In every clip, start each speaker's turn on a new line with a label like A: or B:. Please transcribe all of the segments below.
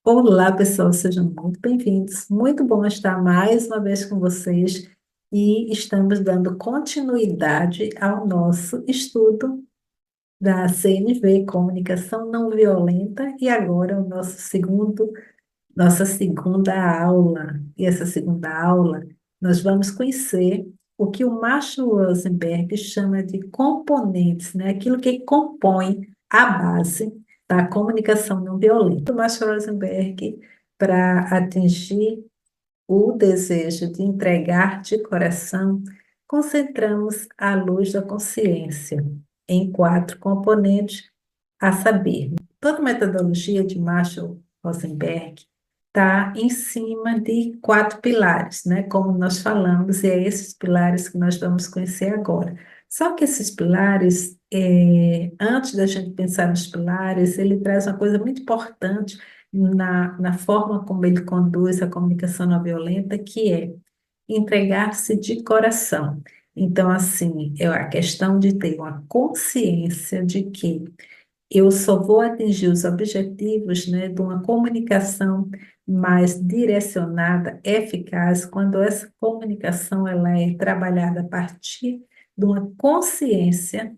A: Olá, pessoal, sejam muito bem-vindos. Muito bom estar mais uma vez com vocês e estamos dando continuidade ao nosso estudo da CNV, Comunicação Não Violenta, e agora o nossa segunda aula. E essa segunda aula nós vamos conhecer o que o Marshall Rosenberg chama de componentes, né? Aquilo que compõe a base da comunicação não violenta. O Marshall Rosenberg, para atingir o desejo de entregar de coração, concentramos a luz da consciência em quatro componentes, a saber, toda a metodologia de Marshall Rosenberg está em cima de quatro pilares, né? Como nós falamos, e é esses pilares que nós vamos conhecer agora. Só que esses pilares, antes da gente pensar nos pilares, ele traz uma coisa muito importante na forma como ele conduz a comunicação não violenta, que é entregar-se de coração. Então, assim, é a questão de ter uma consciência de que eu só vou atingir os objetivos, né, de uma comunicação mais direcionada, eficaz, quando essa comunicação ela é trabalhada a partir de uma consciência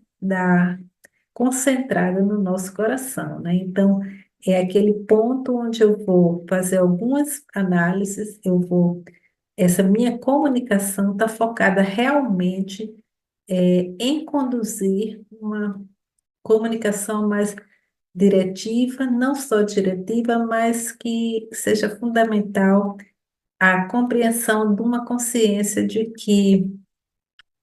A: concentrada no nosso coração, né? Então, é aquele ponto onde eu vou fazer algumas análises, essa minha comunicação está focada realmente em conduzir uma comunicação mais diretiva, não só diretiva, mas que seja fundamental a compreensão de uma consciência de que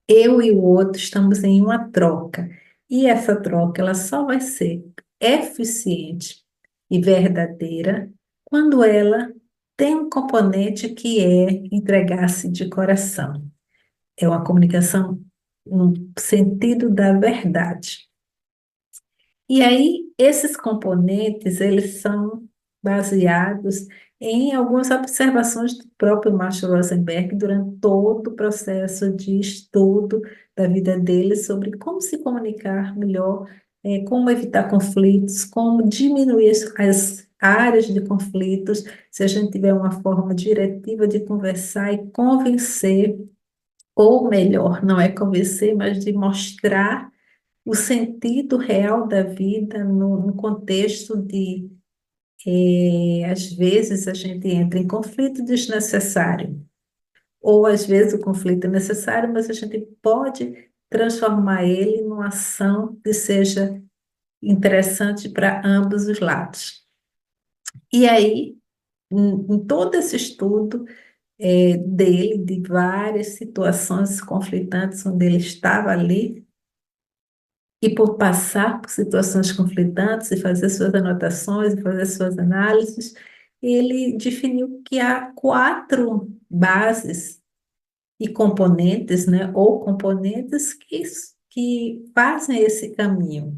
A: eu e o outro estamos em uma troca. E essa troca ela só vai ser eficiente e verdadeira quando ela tem um componente que é entregar-se de coração. É uma comunicação no sentido da verdade. E aí, esses componentes, eles são baseados em algumas observações do próprio Marshall Rosenberg durante todo o processo de estudo da vida dele sobre como se comunicar melhor, como evitar conflitos, como diminuir as áreas de conflitos, se a gente tiver uma forma diretiva de conversar e convencer, ou melhor, não é convencer, mas de mostrar o sentido real da vida no contexto de, às vezes, a gente entra em conflito desnecessário, ou às vezes o conflito é necessário, mas a gente pode transformar ele numa ação que seja interessante para ambos os lados. E aí, em todo esse estudo dele, de várias situações conflitantes onde ele estava ali, e por passar por situações conflitantes e fazer suas anotações e fazer suas análises, ele definiu que há quatro bases e componentes, né, ou componentes que fazem esse caminho.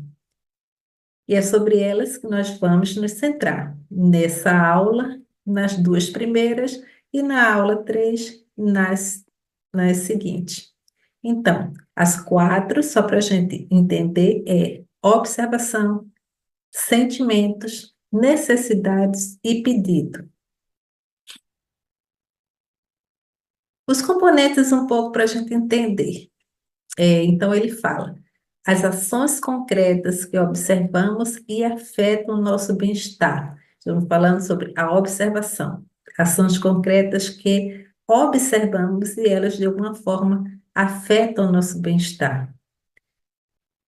A: E é sobre elas que nós vamos nos centrar nessa aula, nas duas primeiras, e na aula 3, nas seguintes. Então, as quatro, só para a gente entender, é observação, sentimentos, necessidades e pedido. Os componentes, um pouco para a gente entender. Então, ele fala: as ações concretas que observamos e afetam o nosso bem-estar. Estamos falando sobre a observação. Ações concretas que observamos e elas, de alguma forma, afetam o nosso bem-estar.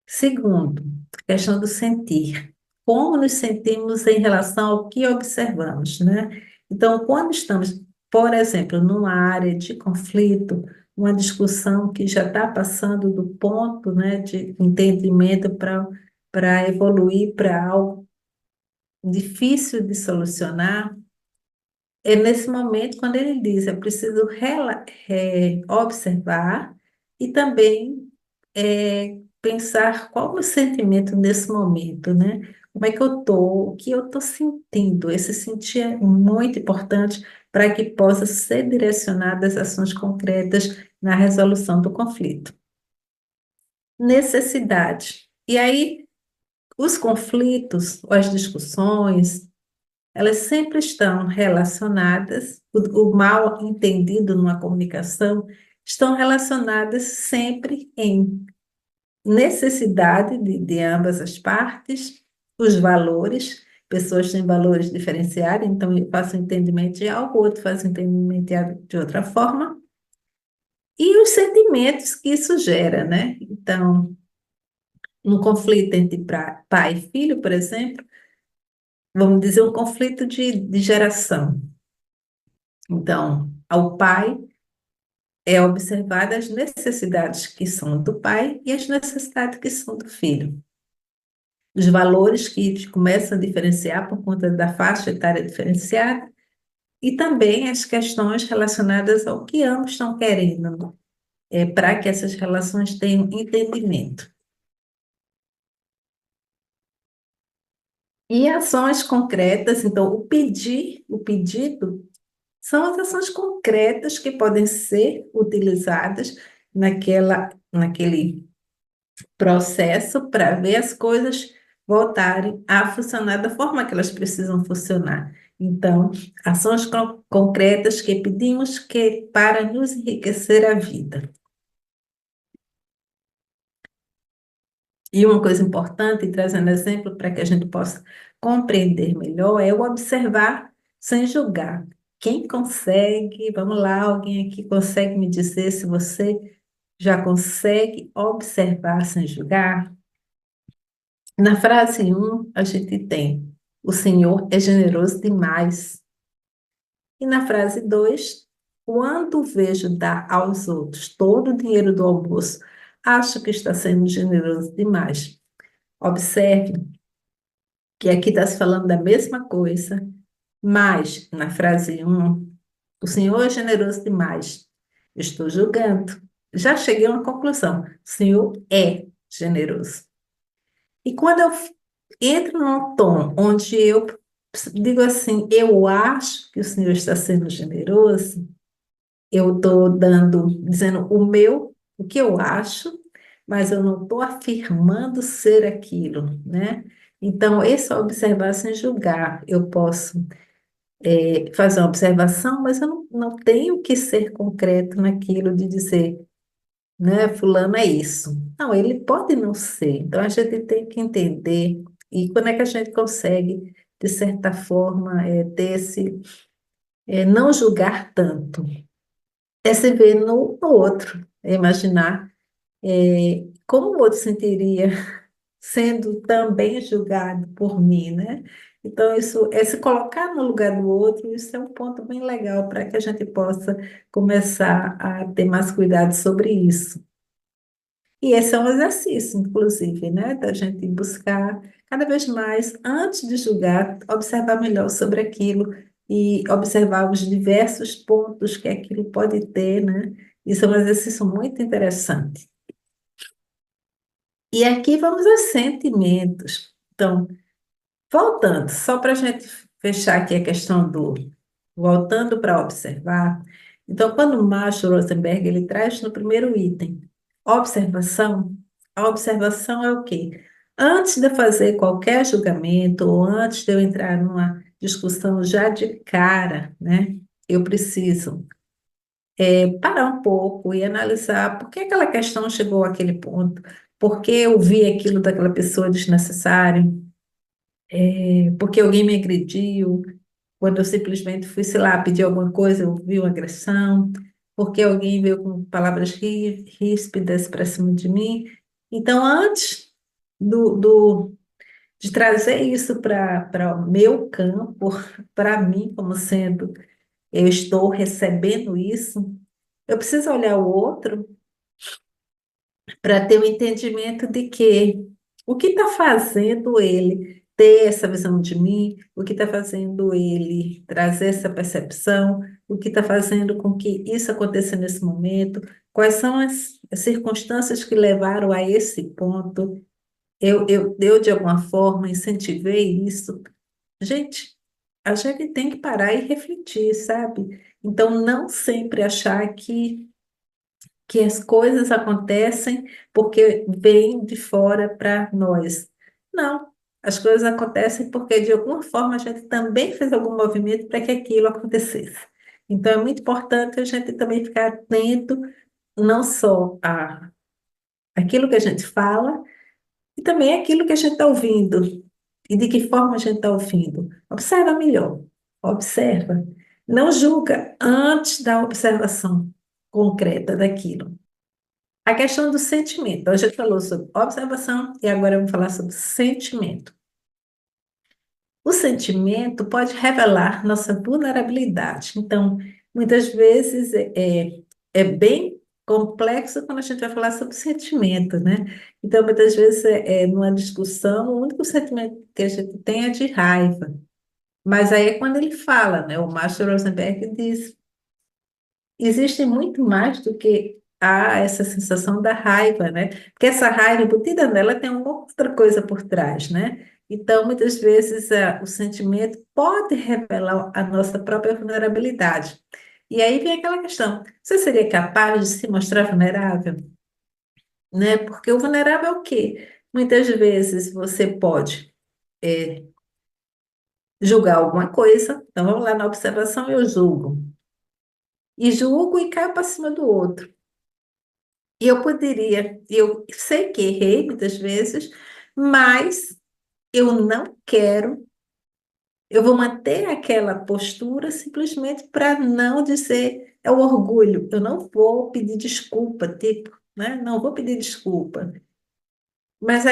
A: Segundo, a questão do sentir. Como nos sentimos em relação ao que observamos, né? Então, quando estamos, por exemplo, numa área de conflito, uma discussão que já está passando do ponto, né, de entendimento para evoluir para algo difícil de solucionar, é nesse momento quando ele diz, é preciso observar e também pensar qual é o meu sentimento nesse momento, né? Como é que eu estou, o que eu estou sentindo. Esse sentir é muito importante para que possa ser direcionadas ações concretas na resolução do conflito. Necessidade. E aí, os conflitos, ou as discussões, elas sempre estão relacionadas, o mal entendido numa comunicação, estão relacionadas sempre em necessidade de ambas as partes, os valores, pessoas têm valores diferenciados, então eu faço entendimento de algo, o outro faz entendimento de outra forma, e os sentimentos que isso gera, né? Então, um conflito entre pai e filho, por exemplo, vamos dizer um conflito de geração. Então, ao pai é observada as necessidades que são do pai e as necessidades que são do filho. Os valores que começam a diferenciar por conta da faixa etária diferenciada e também as questões relacionadas ao que ambos estão querendo, para que essas relações tenham entendimento. E ações concretas, então, o pedido, são as ações concretas que podem ser utilizadas naquele processo para ver as coisas voltarem a funcionar da forma que elas precisam funcionar. Então, ações concretas que pedimos que para nos enriquecer a vida. E uma coisa importante, trazendo exemplo para que a gente possa compreender melhor, é o observar sem julgar. Quem consegue, vamos lá, alguém aqui consegue me dizer se você já consegue observar sem julgar? Na frase um a gente tem: o Senhor é generoso demais. E na frase 2, quando vejo dar aos outros todo o dinheiro do almoço, acho que está sendo generoso demais. Observe que aqui está se falando da mesma coisa, mas na frase um, o Senhor é generoso demais. Eu estou julgando. Já cheguei a uma conclusão: o Senhor é generoso. E quando eu entro num tom onde eu digo assim, eu acho que o Senhor está sendo generoso, eu estou dizendo o que eu acho, mas eu não estou afirmando ser aquilo, né? Então, esse é observar sem julgar. Eu posso fazer uma observação, mas eu não tenho que ser concreto naquilo de dizer, né? Fulano é isso. Não, ele pode não ser. Então a gente tem que entender e quando é que a gente consegue, de certa forma, ter não julgar tanto, é se ver no outro, é imaginar como o outro sentiria sendo também julgado por mim, né? Então, isso é se colocar no lugar do outro, isso é um ponto bem legal para que a gente possa começar a ter mais cuidado sobre isso. E esse é um exercício, inclusive, né, da gente buscar cada vez mais, antes de julgar, observar melhor sobre aquilo e observar os diversos pontos que aquilo pode ter, né? Isso é um exercício muito interessante. E aqui vamos aos sentimentos. Então, voltando, só para a gente fechar aqui a questão voltando para observar. Então, quando o Macho Rosenberg ele traz no primeiro item, observação, a observação é o quê? Antes de eu fazer qualquer julgamento, ou antes de eu entrar numa discussão já de cara, né? Eu preciso parar um pouco e analisar por que aquela questão chegou àquele ponto, por que eu vi aquilo daquela pessoa desnecessário, porque alguém me agrediu, quando eu simplesmente fui, sei lá, pedir alguma coisa, eu vi uma agressão, porque alguém veio com palavras ríspidas para cima de mim. Então, antes de trazer isso para o meu campo, para mim, como sendo, eu estou recebendo isso, eu preciso olhar o outro para ter o entendimento de que o que está fazendo ele ter essa visão de mim, o que está fazendo ele trazer essa percepção, o que está fazendo com que isso aconteça nesse momento, quais são as circunstâncias que levaram a esse ponto. Eu, de alguma forma, incentivei isso. Gente, a gente tem que parar e refletir, sabe? Então, não sempre achar que as coisas acontecem porque vêm de fora para nós. Não, as coisas acontecem porque, de alguma forma, a gente também fez algum movimento para que aquilo acontecesse. Então, é muito importante a gente também ficar atento, não só a aquilo que a gente fala, e também aquilo que a gente está ouvindo. E de que forma a gente está ouvindo. Observa melhor. Observa. Não julga antes da observação concreta daquilo. A questão do sentimento. Então, a gente falou sobre observação e agora vamos falar sobre sentimento. O sentimento pode revelar nossa vulnerabilidade. Então, muitas vezes é bem complexo quando a gente vai falar sobre sentimento, né? Então, muitas vezes, numa discussão, o único sentimento que a gente tem é de raiva. Mas aí é quando ele fala, né? O Marshall Rosenberg diz existe muito mais do que essa sensação da raiva, né? Porque essa raiva embutida nela tem uma outra coisa por trás, né? Então, muitas vezes, o sentimento pode revelar a nossa própria vulnerabilidade. E aí vem aquela questão: você seria capaz de se mostrar vulnerável? Né? Porque o vulnerável é o quê? Muitas vezes você pode julgar alguma coisa, então vamos lá na observação, eu julgo. E julgo e caio para cima do outro. E eu sei que errei muitas vezes, mas eu não quero, eu vou manter aquela postura simplesmente para não dizer, é o orgulho, eu não vou pedir desculpa, tipo, né? Não vou pedir desculpa. Mas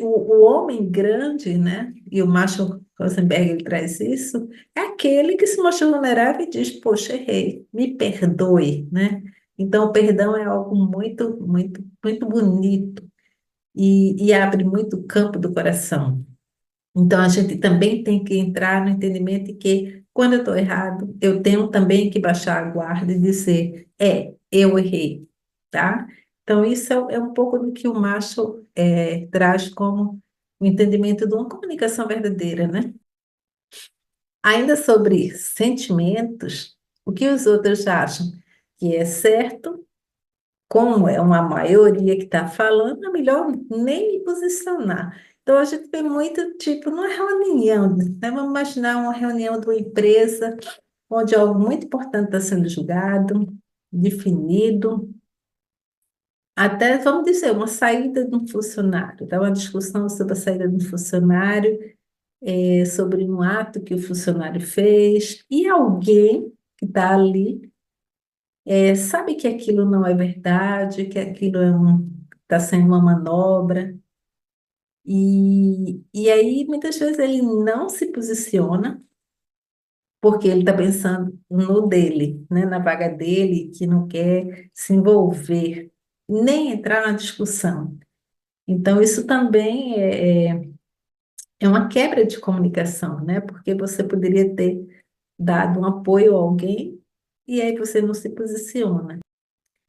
A: o homem grande, né? E o Marshall Rosenberg ele traz isso, é aquele que se mostra vulnerável e diz, poxa, errei, me perdoe, né? Então, o perdão é algo muito, muito, muito bonito e abre muito o campo do coração. Então, a gente também tem que entrar no entendimento de que, quando eu estou errado, eu tenho também que baixar a guarda e dizer, eu errei, tá? Então, isso é um pouco do que o Marshall traz como o entendimento de uma comunicação verdadeira, né? Ainda sobre sentimentos, o que os outros acham que é certo, como é uma maioria que está falando, é melhor nem me posicionar. Então, a gente vê muito, tipo, numa reunião, né? Vamos imaginar uma reunião de uma empresa, onde algo muito importante está sendo julgado, definido, até, vamos dizer, uma saída de um funcionário, dá uma discussão sobre a saída de um funcionário, sobre um ato que o funcionário fez, e alguém que está ali sabe que aquilo não é verdade, que aquilo está sendo uma manobra, e aí muitas vezes ele não se posiciona, porque ele está pensando no dele, né, na vaga dele, que não quer se envolver, nem entrar na discussão. Então, isso também é uma quebra de comunicação, né? Porque você poderia ter dado um apoio a alguém e aí você não se posiciona.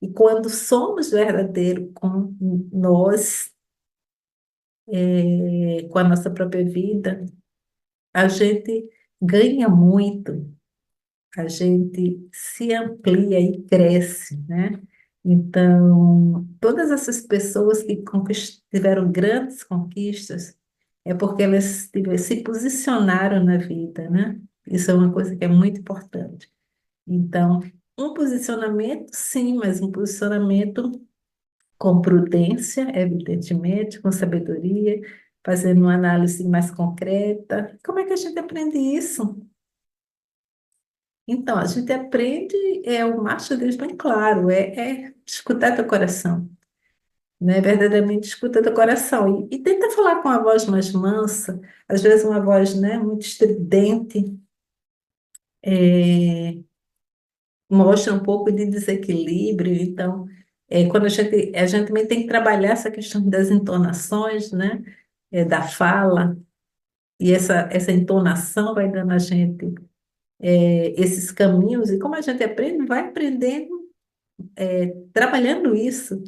A: E quando somos verdadeiros com nós, com a nossa própria vida, a gente ganha muito, a gente se amplia e cresce, né? Então, todas essas pessoas que tiveram grandes conquistas é porque elas se posicionaram na vida, né? Isso é uma coisa que é muito importante. Então, um posicionamento, sim, mas um posicionamento com prudência, evidentemente, com sabedoria, fazendo uma análise mais concreta. Como é que a gente aprende isso? Então, a gente aprende, o Márcio diz bem claro, escutar teu coração, né? Verdadeiramente escuta teu coração. E tenta falar com a voz mais mansa, às vezes uma voz, né, muito estridente, é, mostra um pouco de desequilíbrio. Então, quando a gente também tem que trabalhar essa questão das entonações, né, da fala, e essa entonação vai dando a gente esses caminhos, e como a gente aprende, vai aprendendo trabalhando isso,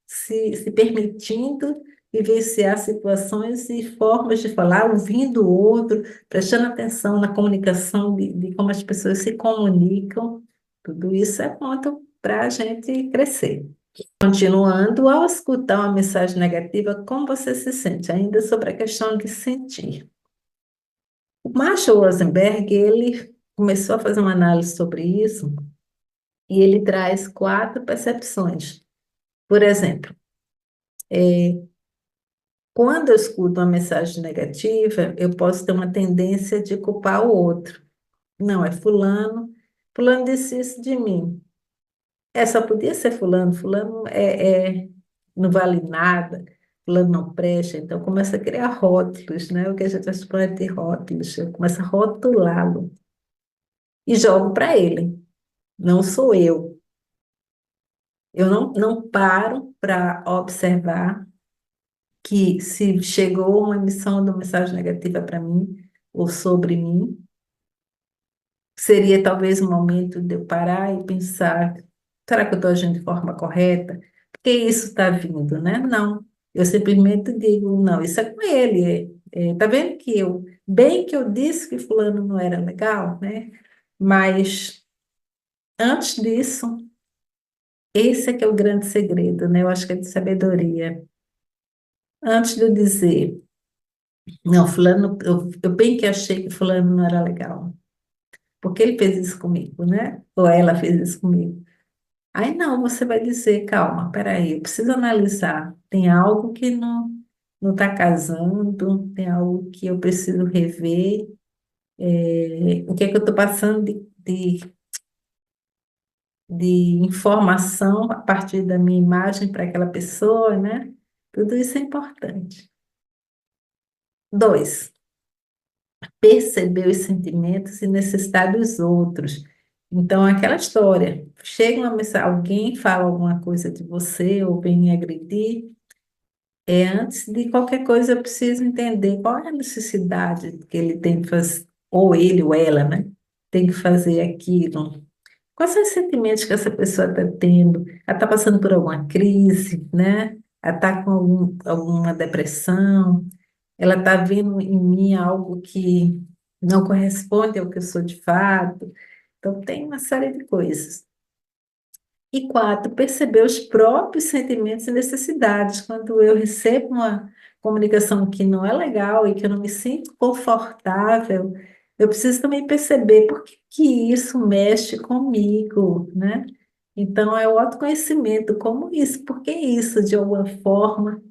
A: se permitindo vivenciar situações e formas de falar, ouvindo o outro, prestando atenção na comunicação de como as pessoas se comunicam, tudo isso é ponto para a gente crescer. Continuando, ao escutar uma mensagem negativa, como você se sente? Ainda sobre a questão de sentir. O Marshall Rosenberg, ele começou a fazer uma análise sobre isso e ele traz 4 percepções. Por exemplo, quando eu escuto uma mensagem negativa, eu posso ter uma tendência de culpar o outro. Não, é fulano, fulano disse isso de mim. Só podia ser fulano, fulano não vale nada, fulano não presta, então começa a criar rótulos, né? O que a gente chama de rótulos, eu começo a rotulá-lo e jogo para ele, não sou eu. Eu não paro para observar que se chegou uma emissão de uma mensagem negativa para mim ou sobre mim, seria talvez um momento de eu parar e pensar, será que eu estou agindo de forma correta? Por que isso está vindo, né? Não, eu simplesmente digo, não, isso é com ele. Tá vendo que bem que eu disse que fulano não era legal, né? Mas antes disso, esse é que é o grande segredo, né? Eu acho que é de sabedoria. Antes de eu dizer, não, fulano, eu bem que achei que fulano não era legal, porque ele fez isso comigo, né? Ou ela fez isso comigo. Aí não, você vai dizer, calma, peraí, eu preciso analisar. Tem algo que não está casando, tem algo que eu preciso rever. O que é que eu estou passando de informação a partir da minha imagem para aquela pessoa, né? Tudo isso é importante. 2, perceber os sentimentos e necessidades dos outros. Então, é aquela história, chega uma mensagem, alguém fala alguma coisa de você ou vem me agredir. Antes de qualquer coisa, eu preciso entender qual é a necessidade que ele tem de fazer, ou ele ou ela, né? Tem que fazer aquilo. Quais são os sentimentos que essa pessoa está tendo? Ela está passando por alguma crise, né? Ela está com alguma depressão? Ela está vendo em mim algo que não corresponde ao que eu sou de fato? Então, tem uma série de coisas. E 4, perceber os próprios sentimentos e necessidades. Quando eu recebo uma comunicação que não é legal e que eu não me sinto confortável, eu preciso também perceber por que que isso mexe comigo, né? Então, é o autoconhecimento, como isso, por que isso, de alguma forma,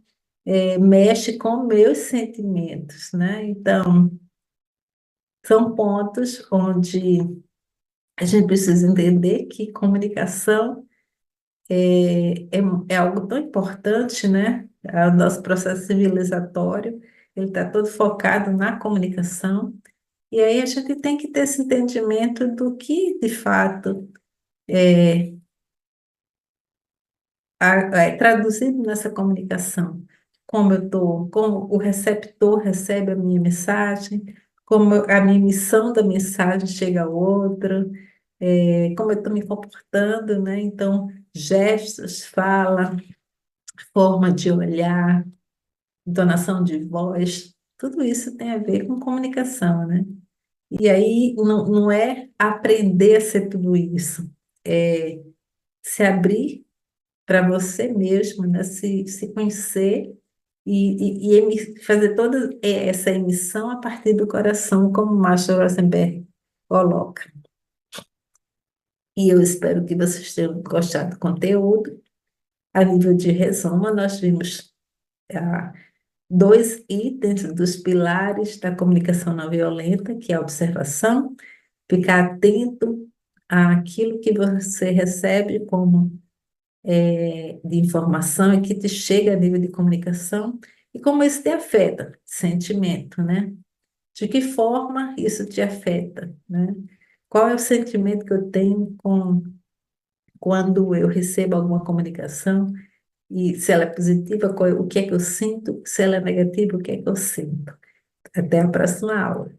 A: mexe com meus sentimentos, né? Então, são pontos onde a gente precisa entender que comunicação é algo tão importante, né? O nosso processo civilizatório, ele está todo focado na comunicação, e aí a gente tem que ter esse entendimento do que, de fato, é traduzido nessa comunicação. Como eu estou, como o receptor recebe a minha mensagem, como a minha emissão da mensagem chega ao outro, como eu estou me comportando, né? Então, gestos, fala, forma de olhar, entonação de voz, tudo isso tem a ver com comunicação, né? E aí não é aprender a ser tudo isso, é se abrir para você mesmo, né? Se conhecer e fazer toda essa emissão a partir do coração, como o Marshall Rosenberg coloca. E eu espero que vocês tenham gostado do conteúdo. A nível de resumo, nós vimos 2 itens dos pilares da comunicação não violenta, que é a observação, ficar atento àquilo que você recebe como de informação e que te chega a nível de comunicação e como isso te afeta, sentimento, né? De que forma isso te afeta, né? Qual é o sentimento que eu tenho quando eu recebo alguma comunicação e se ela é positiva, o que é que eu sinto, se ela é negativa, o que é que eu sinto. Até a próxima aula.